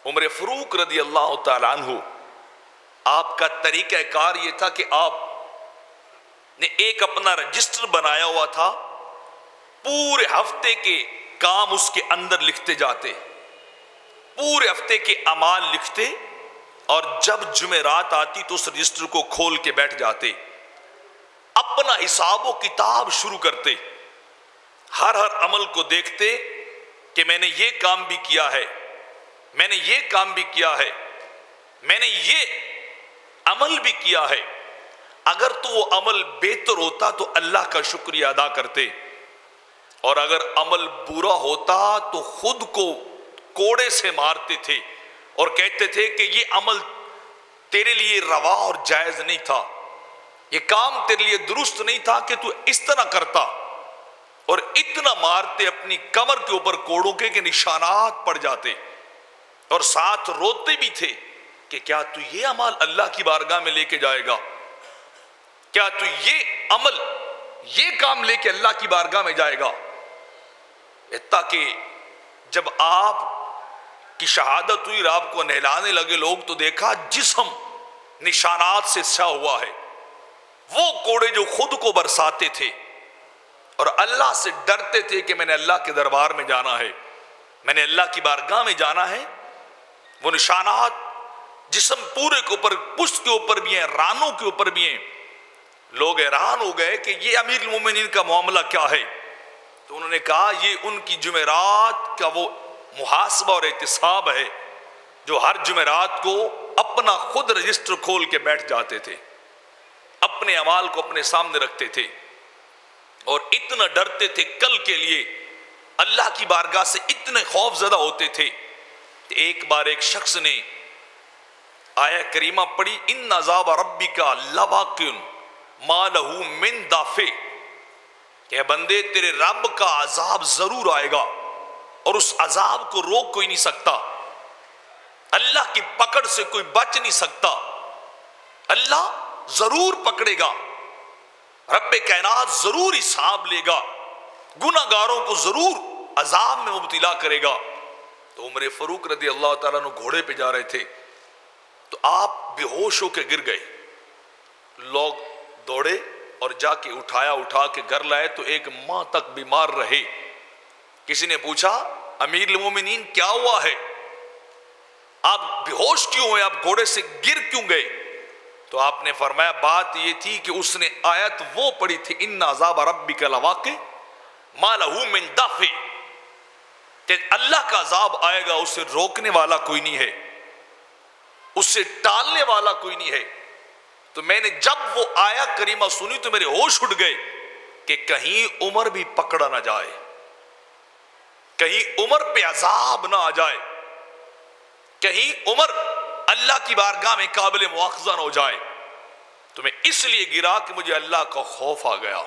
عمر فاروق رضی اللہ تعالیٰ عنہ، آپ کا طریقہ کار یہ تھا کہ آپ نے ایک اپنا رجسٹر بنایا ہوا تھا، پورے ہفتے کے کام اس کے اندر لکھتے جاتے، پورے ہفتے کے اعمال لکھتے، اور جب جمعرات آتی تو اس رجسٹر کو کھول کے بیٹھ جاتے، اپنا حساب و کتاب شروع کرتے، ہر عمل کو دیکھتے کہ میں نے یہ کام بھی کیا ہے، میں نے یہ کام بھی کیا ہے، میں نے یہ عمل بھی کیا ہے۔ اگر تو وہ عمل بہتر ہوتا تو اللہ کا شکریہ ادا کرتے، اور اگر عمل برا ہوتا تو خود کو کوڑے سے مارتے تھے اور کہتے تھے کہ یہ عمل تیرے لیے روا اور جائز نہیں تھا، یہ کام تیرے لیے درست نہیں تھا کہ تو اس طرح کرتا، اور اتنا مارتے اپنی کمر کے اوپر کوڑوں کے نشانات پڑ جاتے، اور ساتھ روتے بھی تھے کہ کیا تو یہ عمل اللہ کی بارگاہ میں لے کے جائے گا، کیا تو یہ عمل، یہ کام لے کے اللہ کی بارگاہ میں جائے گا؟ تاکہ جب آپ کی شہادت ہوئی، آپ کو نہلانے لگے لوگ، تو دیکھا جسم نشانات سے سیا ہوا ہے، وہ کوڑے جو خود کو برساتے تھے اور اللہ سے ڈرتے تھے کہ میں نے اللہ کے دربار میں جانا ہے، میں نے اللہ کی بارگاہ میں جانا ہے، وہ نشانات جسم پورے کے اوپر، پشت کے اوپر بھی ہیں، رانوں کے اوپر بھی ہیں۔ لوگ حیران ہو گئے کہ یہ امیر المومنین کا معاملہ کیا ہے؟ تو انہوں نے کہا یہ ان کی جمعرات کا وہ محاسبہ اور احتساب ہے جو ہر جمعرات کو اپنا خود رجسٹر کھول کے بیٹھ جاتے تھے، اپنے اعمال کو اپنے سامنے رکھتے تھے، اور اتنا ڈرتے تھے کل کے لیے، اللہ کی بارگاہ سے اتنے خوف زدہ ہوتے تھے کہ ایک بار ایک شخص نے آیہ کریمہ پڑھی، ان عذاب ربک لواقع ما لہ من دافع، کہ بندے تیرے رب کا عذاب ضرور آئے گا اور اس عذاب کو روک کوئی نہیں سکتا، اللہ کی پکڑ سے کوئی بچ نہیں سکتا، اللہ ضرور پکڑے گا، رب کائنات ضرور حساب لے گا، گناہ گاروں کو ضرور عذاب میں مبتلا کرے گا۔ تو عمر فاروق رضی اللہ تعالیٰ عنہ گھوڑے پہ جا رہے تھے، تو آپ بے ہوش ہو کے گر گئے، لوگ دوڑے اور جا کے اٹھا کے گھر لائے، تو ایک ماہ تک بیمار رہے۔ کسی نے پوچھا امیر المومنین کیا ہوا ہے، آپ بے ہوش کیوں ہوئے، آپ گھوڑے سے گر کیوں گئے؟ تو آپ نے فرمایا بات یہ تھی کہ اس نے آیت وہ پڑھی تھی، ان عذاب ربک لواقع ما لہ من دافع، کہ اللہ کا عذاب آئے گا، اسے روکنے والا کوئی نہیں ہے، اسے ٹالنے والا کوئی نہیں ہے۔ تو میں نے جب وہ آیہ کریمہ سنی تو میرے ہوش اٹھ گئے کہ کہیں عمر بھی پکڑا نہ جائے، کہیں عمر پہ عذاب نہ آ جائے، کہیں عمر اللہ کی بارگاہ میں قابل مواخذہ نہ ہو جائے۔ تو میں اس لیے گرا کہ مجھے اللہ کا خوف آ گیا۔